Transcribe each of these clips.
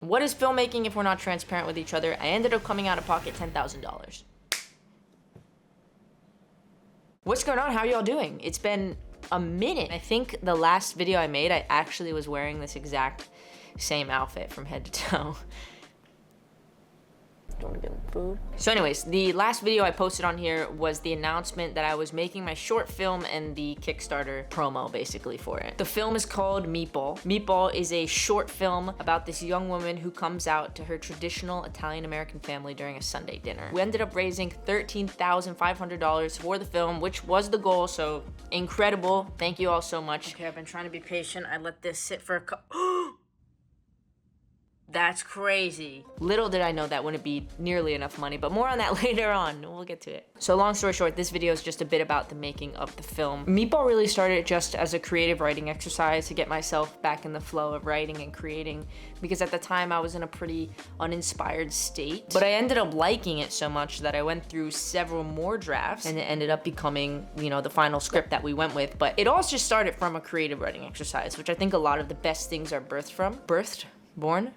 What is filmmaking if we're not transparent with each other? I ended up coming out of pocket $10,000. What's going on? How y'all doing? It's been a minute. I think the last video I made, I actually was wearing this exact same outfit from head to toe. Don't want to get food. So anyways, the last video I posted on here was the announcement that I was making my short film and the Kickstarter promo basically for it. The film is called Meatball. Meatball is a short film about this young woman who comes out to her traditional Italian-American family during a Sunday dinner. We ended up raising $13,500 for the film, which was the goal, so incredible. Thank you all so much. Okay, I've been trying to be patient. I let this sit for a couple. That's crazy. Little did I know that wouldn't be nearly enough money, but more on that later on. We'll get to it. So long story short, this video is just a bit about the making of the film. Meatball really started just as a creative writing exercise to get myself back in the flow of writing and creating, because at the time I was in a pretty uninspired state. But I ended up liking it so much that I went through several more drafts and it ended up becoming, you know, the final script that we went with. But it all just started from a creative writing exercise, which I think a lot of the best things are born.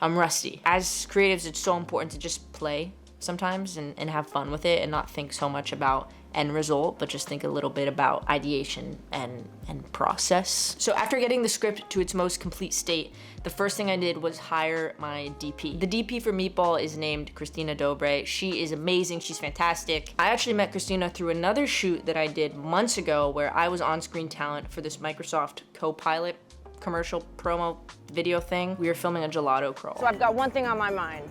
I'm rusty. As creatives, it's so important to just play sometimes and have fun with it and not think so much about end result, but just think a little bit about ideation and process. So after getting the script to its most complete state, the first thing I did was hire my DP. The DP for Meatball is named Christina. She is amazing, she's fantastic. I actually met Christina through another shoot that I did months ago where I was on-screen talent for this Microsoft Copilot commercial promo video thing. We were filming a gelato crawl. So I've got one thing on my mind.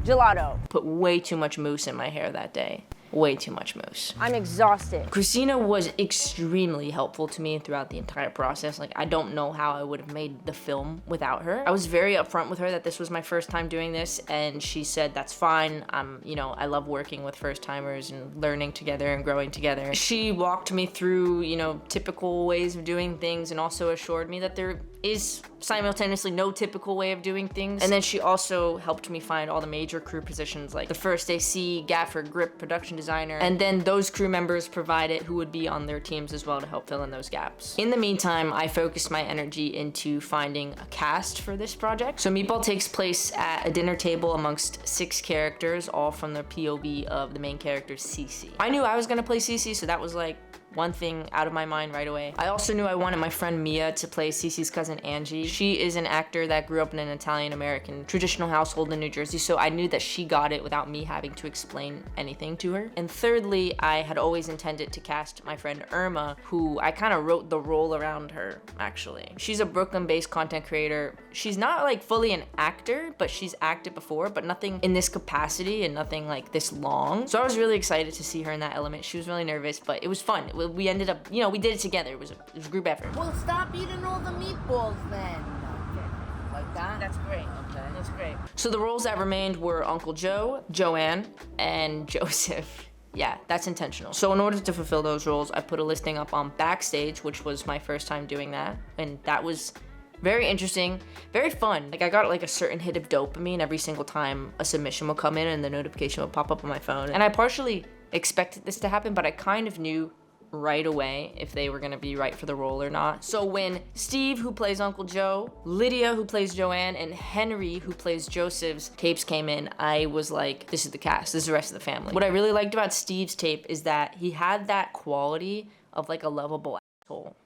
Gelato. Put way too much mousse in my hair that day. Way too much mousse. I'm exhausted. Christina was extremely helpful to me throughout the entire process. Like, I don't know how I would have made the film without her. I was very upfront with her that this was my first time doing this, and she said, that's fine. You know, I love working with first timers and learning together and growing together. She walked me through, you know, typical ways of doing things and also assured me that there is simultaneously no typical way of doing things. And then she also helped me find all the major crew positions, like the first AC, gaffer, grip, production designer, and then those crew members provided who would be on their teams as well to help fill in those gaps. In the meantime, I focused my energy into finding a cast for this project. So Meatball takes place at a dinner table amongst 6 characters, all from the POV of the main character, Cece. I knew I was gonna play Cece, so that was like one thing out of my mind right away. I also knew I wanted my friend Mia to play Cece's cousin Angie. She is an actor that grew up in an Italian-American traditional household in New Jersey, so I knew that she got it without me having to explain anything to her. And thirdly, I had always intended to cast my friend Irma, who I kind of wrote the role around her, actually. She's a Brooklyn-based content creator. She's not like fully an actor, but she's acted before, but nothing in this capacity and nothing like this long. So I was really excited to see her in that element. She was really nervous, but it was fun. We ended up, you know, we did it together. It was a group effort. Well, stop eating all the meatballs then. Okay. Like that? That's great. Okay. That's great. So the roles that remained were Uncle Joe, Joanne, and Joseph. Yeah, that's intentional. So in order to fulfill those roles, I put a listing up on Backstage, which was my first time doing that. And that was very interesting, very fun. Like, I got like a certain hit of dopamine every single time a submission would come in and the notification would pop up on my phone. And I partially expected this to happen, but I kind of knew right away if they were gonna be right for the role or not. So when Steve, who plays Uncle Joe, Lydia, who plays Joanne, and Henry, who plays Joseph's tapes came in, I was like, this is the cast, this is the rest of the family. What I really liked about Steve's tape is that he had that quality of like a lovable asshole.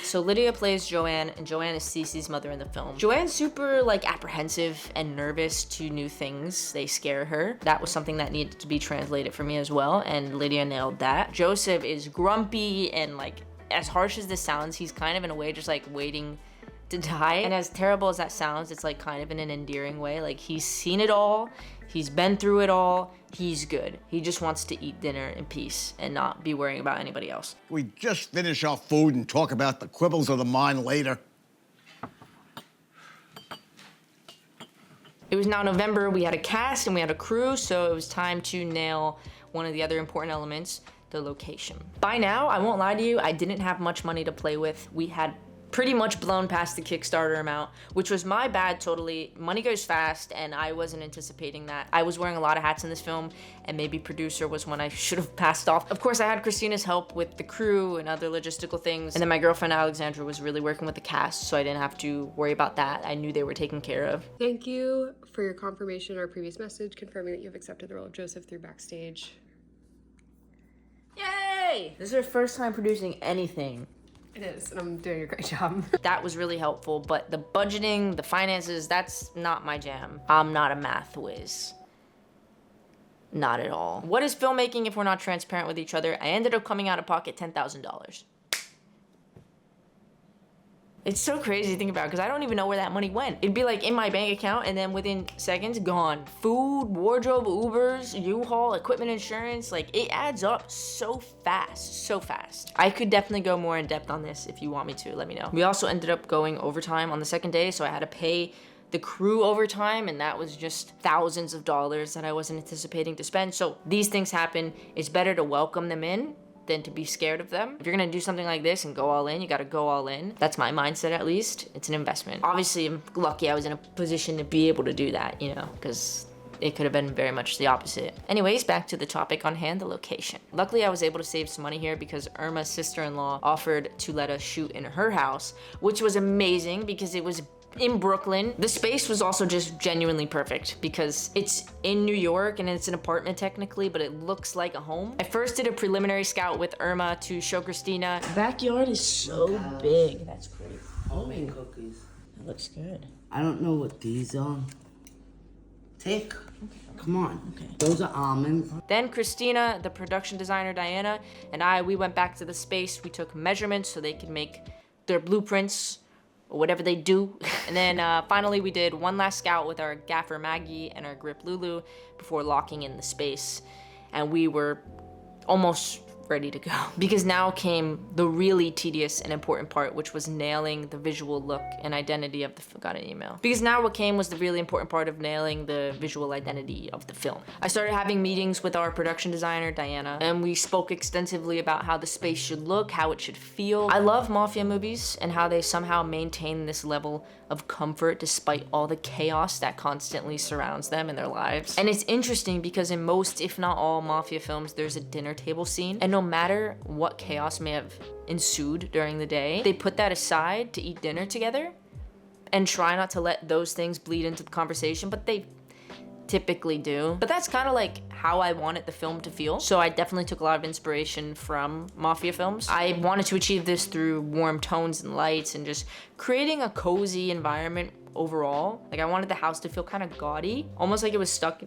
So Lydia plays Joanne, and Joanne is Cece's mother in the film. Joanne's super like apprehensive and nervous to new things. They scare her. That was something that needed to be translated for me as well, and Lydia nailed that. Joseph is grumpy and like, as harsh as this sounds, he's kind of in a way just like waiting to die. And as terrible as that sounds, it's like kind of in an endearing way. Like, he's seen it all, he's been through it all, he's good. He just wants to eat dinner in peace and not be worrying about anybody else. We just finish our food and talk about the quibbles of the mind later. It was now November, we had a cast and we had a crew, so it was time to nail one of the other important elements, the location. By now, I won't lie to you, I didn't have much money to play with. We had pretty much blown past the Kickstarter amount, which was my bad totally. Money goes fast, and I wasn't anticipating that. I was wearing a lot of hats in this film, and maybe producer was one I should have passed off. Of course, I had Christina's help with the crew and other logistical things, and then my girlfriend Alexandra was really working with the cast, so I didn't have to worry about that. I knew they were taken care of. Thank you for your confirmation in our previous message confirming that you have accepted the role of Joseph through Backstage. Yay! This is our first time producing anything. It is, and I'm doing a great job. That was really helpful, but the budgeting, the finances, that's not my jam. I'm not a math whiz. Not at all. What is filmmaking if we're not transparent with each other? I ended up coming out of pocket $10,000. It's so crazy to think about because I don't even know where that money went. It'd be like in my bank account and then within seconds, gone. Food, wardrobe, Ubers, U-Haul, equipment insurance, like it adds up so fast, so fast. I could definitely go more in depth on this if you want me to, let me know. We also ended up going overtime on the second day, so I had to pay the crew overtime, and that was just thousands of dollars that I wasn't anticipating to spend. So these things happen. It's better to welcome them in than to be scared of them. If you're gonna do something like this and go all in, you gotta go all in. That's my mindset at least. It's an investment. Obviously, I'm lucky I was in a position to be able to do that, you know, because it could have been very much the opposite. Anyways, back to the topic on hand, the location. Luckily, I was able to save some money here because Irma's sister-in-law offered to let us shoot in her house, which was amazing because it was in Brooklyn. The space was also just genuinely perfect because it's in New York and it's an apartment technically, but it looks like a home. I first did a preliminary scout with Irma to show Christina. The backyard is so big. That's great. Homemade cookies. That looks good. I don't know what these are. Take. Come on. Okay. Those are almonds. Then Christina, the production designer Diana, and we went back to the space. We took measurements so they could make their blueprints or whatever they do. And then finally we did one last scout with our gaffer Maggie and our grip Lulu before locking in the space. And we were almost ready to go. Because now came the really tedious and important part, which was nailing the visual look and identity of the got an email. Because now what came was the really important part of nailing the visual identity of the film. I started having meetings with our production designer, Diana, and we spoke extensively about how the space should look, how it should feel. I love mafia movies and how they somehow maintain this level of comfort despite all the chaos that constantly surrounds them in their lives. And it's interesting because in most, if not all, mafia films, there's a dinner table scene, and no matter what chaos may have ensued during the day, they put that aside to eat dinner together and try not to let those things bleed into the conversation, but they typically do. But that's kind of like how I wanted the film to feel. So I definitely took a lot of inspiration from mafia films. I wanted to achieve this through warm tones and lights and just creating a cozy environment overall. Like I wanted the house to feel kind of gaudy, almost like it was stuck,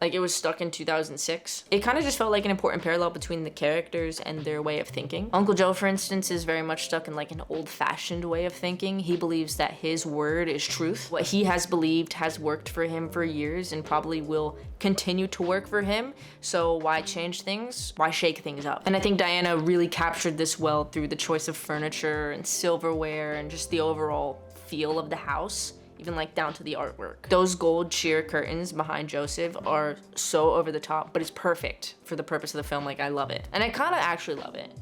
like it was stuck in 2006. It kind of just felt like an important parallel between the characters and their way of thinking. Uncle Joe, for instance, is very much stuck in like an old-fashioned way of thinking. He believes that his word is truth. What he has believed has worked for him for years and probably will continue to work for him. So why change things? Why shake things up? And I think Diana really captured this well through the choice of furniture and silverware and just the overall feel of the house. Even like down to the artwork. Those gold sheer curtains behind Joseph are so over the top, but it's perfect for the purpose of the film. Like I love it. And I kind of actually love it.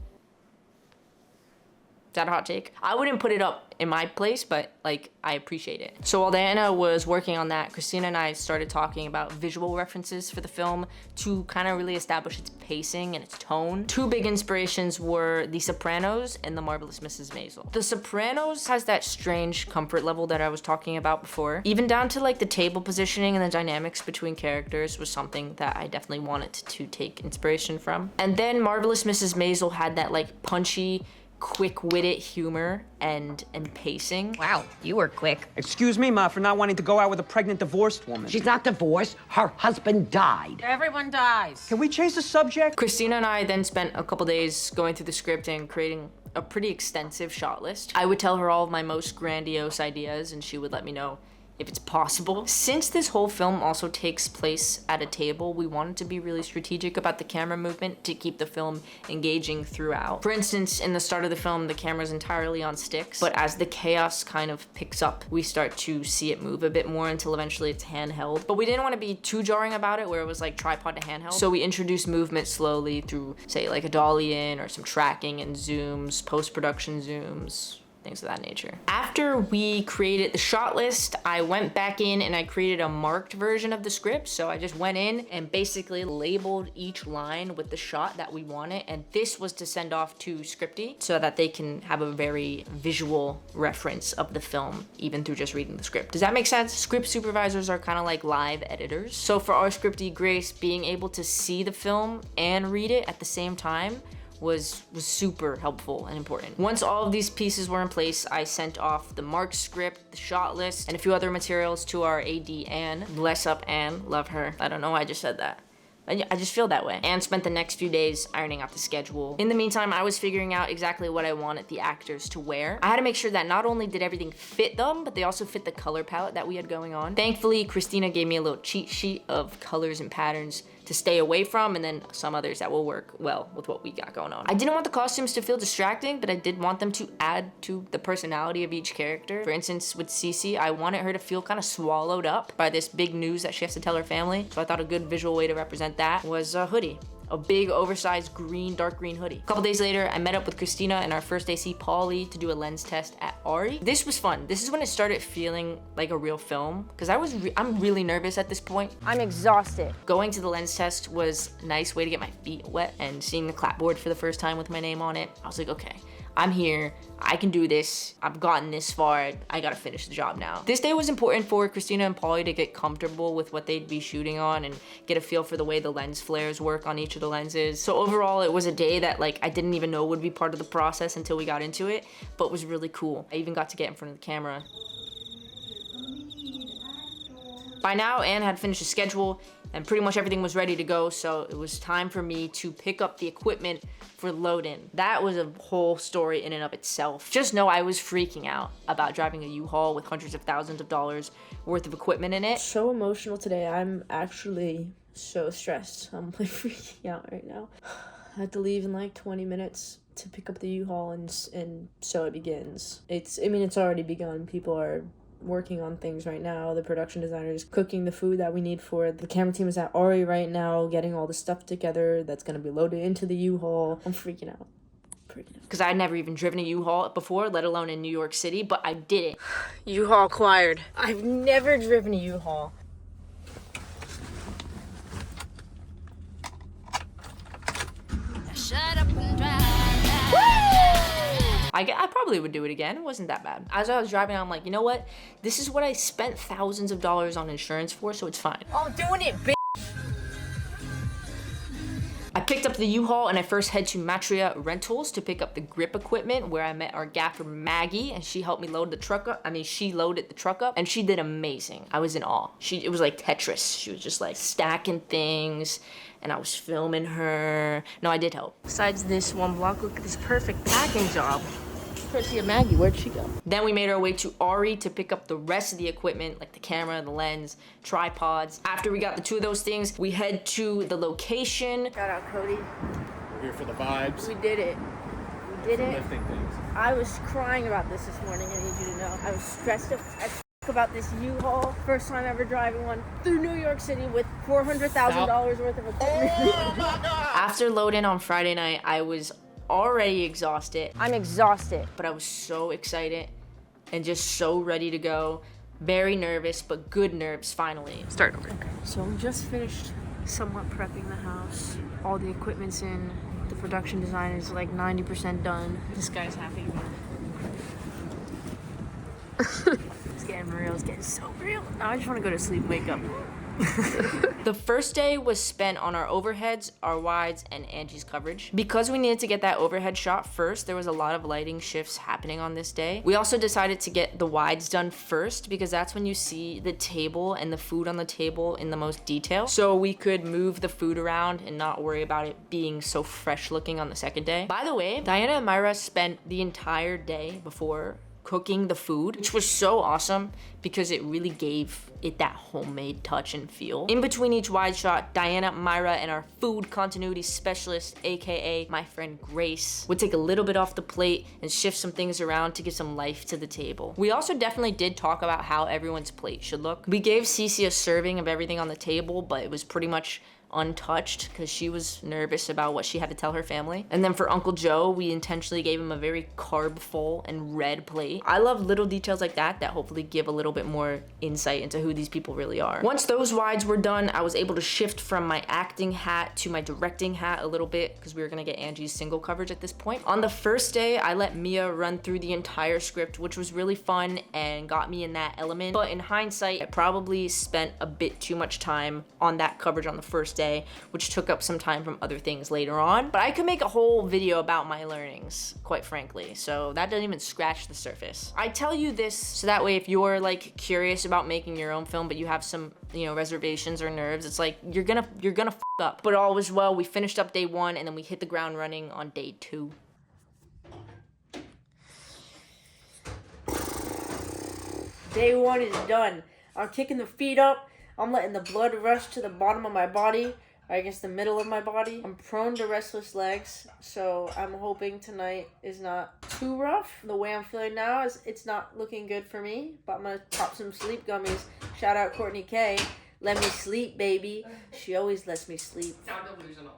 Is that a hot take? I wouldn't put it up in my place, but like I appreciate it. So while Diana was working on that, Christina and I started talking about visual references for the film to kind of really establish its pacing and its tone. Two big inspirations were The Sopranos and The Marvelous Mrs. Maisel. The Sopranos has that strange comfort level that I was talking about before. Even down to like the table positioning and the dynamics between characters was something that I definitely wanted to take inspiration from. And then Marvelous Mrs. Maisel had that like punchy, quick-witted humor and pacing. Wow, you were quick. Excuse me, Ma, for not wanting to go out with a pregnant divorced woman. She's not divorced. Her husband died. Everyone dies. Can we change the subject? Christina and I then spent a couple days going through the script and creating a pretty extensive shot list. I would tell her all of my most grandiose ideas and she would let me know if it's possible. Since this whole film also takes place at a table, we wanted to be really strategic about the camera movement to keep the film engaging throughout. For instance, in the start of the film, the camera's entirely on sticks, but as the chaos kind of picks up, we start to see it move a bit more until eventually it's handheld. But we didn't want to be too jarring about it where it was like tripod to handheld. So we introduced movement slowly through, say, like a dolly in or some tracking and zooms, post-production zooms, things of that nature. After we created the shot list, I went back in and I created a marked version of the script. So I just went in and basically labeled each line with the shot that we wanted. And this was to send off to Scripty so that they can have a very visual reference of the film, even through just reading the script. Does that make sense? Script supervisors are kind of like live editors. So for our Scripty Grace, being able to see the film and read it at the same time was super helpful and important. Once all of these pieces were in place, I sent off the marked script, the shot list, and a few other materials to our AD, Anne. Bless up Anne, love her. I don't know why I just said that. I just feel that way. And spent the next few days ironing out the schedule. In the meantime, I was figuring out exactly what I wanted the actors to wear. I had to make sure that not only did everything fit them, but they also fit the color palette that we had going on. Thankfully, Christina gave me a little cheat sheet of colors and patterns to stay away from, and then some others that will work well with what we got going on. I didn't want the costumes to feel distracting, but I did want them to add to the personality of each character. For instance, with Cece, I wanted her to feel kind of swallowed up by this big news that she has to tell her family. So I thought a good visual way to represent that was a hoodie. A big oversized green, dark green hoodie. A couple days later, I met up with Christina and our first AC Paulie to do a lens test at Ari. This was fun. This is when it started feeling like a real film, because I'm really nervous at this point. I'm exhausted. Going to the lens test was a nice way to get my feet wet, and seeing the clapboard for the first time with my name on it, I was like, okay, I'm here, I can do this, I've gotten this far, I gotta finish the job now. This day was important for Christina and Paulie to get comfortable with what they'd be shooting on and get a feel for the way the lens flares work on each of the lenses. So overall, it was a day that I didn't even know would be part of the process until we got into it, but was really cool. I even got to get in front of the camera. By now, Anne had finished the schedule and pretty much everything was ready to go, so it was time for me to pick up the equipment for load-in. That was a whole story in and of itself. Just know I was freaking out about driving a U-Haul with hundreds of thousands of dollars worth of equipment in it. So emotional today. I'm actually so stressed. I'm freaking out right now. I have to leave in 20 minutes to pick up the U-Haul, and so it begins. It's already begun. People are working on things right now. The production designer is cooking the food that we need for it. The camera team is at Ari right now, getting all the stuff together that's gonna be loaded into the U-Haul. I'm freaking out. Because I'd never even driven a U-Haul before, let alone in New York City, but I did it. U-Haul acquired. I've never driven a U-Haul. Shut up and drive. I probably would do it again. It wasn't that bad. As I was driving, I'm like, you know what? This is what I spent thousands of dollars on insurance for, so it's fine. I'm doing it, bitch. I picked up the U-Haul and I first head to Matria Rentals to pick up the grip equipment, where I met our gaffer Maggie, and she helped me load the truck up. She loaded the truck up and she did amazing. I was in awe. It was like Tetris. She was just stacking things and I was filming her. No, I did help. Besides this one block, look at this perfect packing job. Courtesy of Maggie, where'd she go? Then we made our way to Ari to pick up the rest of the equipment, like the camera, the lens, tripods. After we got the two of those things, we head to the location. Shout out, Cody. We're here for the vibes. We did it. We did it. Lifting things. I was crying about this morning, I need you to know. I was stressed as about this U-Haul. First time ever driving one through New York City with $400,000 worth of equipment. After load-in on Friday night, I was already exhausted. I'm exhausted. But I was so excited and just so ready to go. Very nervous, but good nerves finally. Start over. Okay, so I'm just finished somewhat prepping the house. All the equipment's in. The production design is 90% done. This guy's happy. It's getting real. It's getting so real. Now I just want to go to sleep, wake up. The first day was spent on our overheads, our wides, and Angie's coverage. Because we needed to get that overhead shot first, there was a lot of lighting shifts happening on this day. We also decided to get the wides done first because that's when you see the table and the food on the table in the most detail. So we could move the food around and not worry about it being so fresh looking on the second day. By the way, Diana and Myra spent the entire day before cooking the food, which was so awesome because it really gave it that homemade touch and feel. In between each wide shot, Diana, Myra, and our food continuity specialist, aka my friend Grace, would take a little bit off the plate and shift some things around to give some life to the table. We also definitely did talk about how everyone's plate should look. We gave Cece a serving of everything on the table, but it was pretty much untouched because she was nervous about what she had to tell her family. And then for Uncle Joe, we intentionally gave him a very carb-full and red plate. I love little details like that hopefully give a little bit more insight into who these people really are. Once those wides were done, I was able to shift from my acting hat to my directing hat a little bit because we were gonna get Angie's single coverage at this point. On the first day, I let Mia run through the entire script, which was really fun and got me in that element. But in hindsight, I probably spent a bit too much time on that coverage on the first day, which took up some time from other things later on. But I could make a whole video about my learnings, quite frankly, so that doesn't even scratch the surface. I tell you this so that way if you're like curious about making your own film, but you have some, you know, reservations or nerves, it's like you're gonna f up. But all was well. We finished up day 1 and then we hit the ground running on day 2. Day 1 is done. I'm kicking the feet up. I'm letting the blood rush to the bottom of my body, or I guess the middle of my body. I'm prone to restless legs, so I'm hoping tonight is not too rough. The way I'm feeling now is it's not looking good for me, but I'm gonna pop some sleep gummies. Shout out Courtney K. Let me sleep, baby. She always lets me sleep. Sound delusional.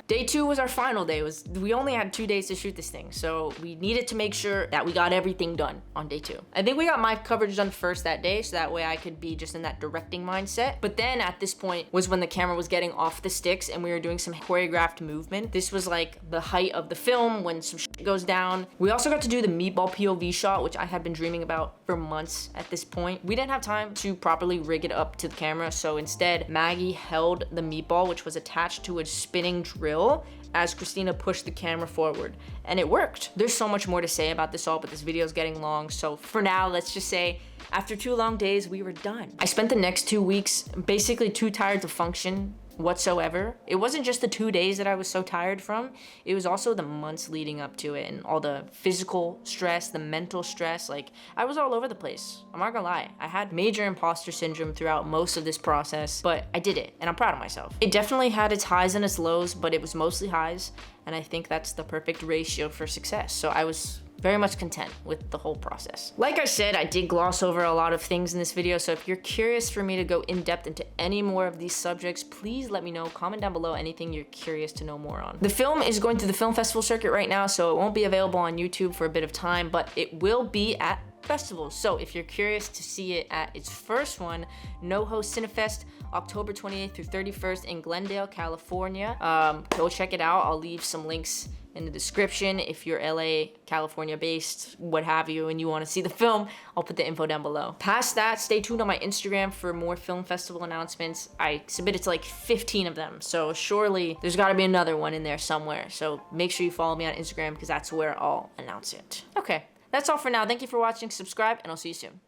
Day 2 was our final day. We only had 2 days to shoot this thing, so we needed to make sure that we got everything done on day 2. I think we got my coverage done first that day, so that way I could be just in that directing mindset. But then at this point was when the camera was getting off the sticks and we were doing some choreographed movement. This was like the height of the film when some shit goes down. We also got to do the Meatball POV shot, which I had been dreaming about for months at this point. We didn't have time to properly rig it up to the camera, so instead Maggie held the meatball, which was attached to a spinning drill, as Christina pushed the camera forward, and it worked. There's so much more to say about this all, but this video is getting long, so for now, let's just say after 2 long days, we were done. I spent the next 2 weeks basically too tired to function whatsoever. It wasn't just the 2 days that I was so tired from, it was also the months leading up to it and all the physical stress, the mental stress. Like, I was all over the place. I'm not gonna lie. I had major imposter syndrome throughout most of this process, but I did it and I'm proud of myself. It definitely had its highs and its lows, but it was mostly highs, and I think that's the perfect ratio for success. So I was very much content with the whole process. Like I said, I did gloss over a lot of things in this video, so if you're curious for me to go in depth into any more of these subjects, please let me know. Comment down below anything you're curious to know more on. The film is going through the film festival circuit right now, so it won't be available on YouTube for a bit of time, but it will be at festivals. So if you're curious to see it at its first one, NoHo Cinefest, October 28th through 31st in Glendale, California. Go check it out. I'll leave some links in the description if you're LA, California based, what have you, and you want to see the film. I'll put the info down below. Past that, stay tuned on my Instagram for more film festival announcements. I submitted to like 15 of them, so surely there's got to be another one in there somewhere. So make sure you follow me on Instagram because that's where I'll announce it. Okay, that's all for now. Thank you for watching, subscribe, and I'll see you soon.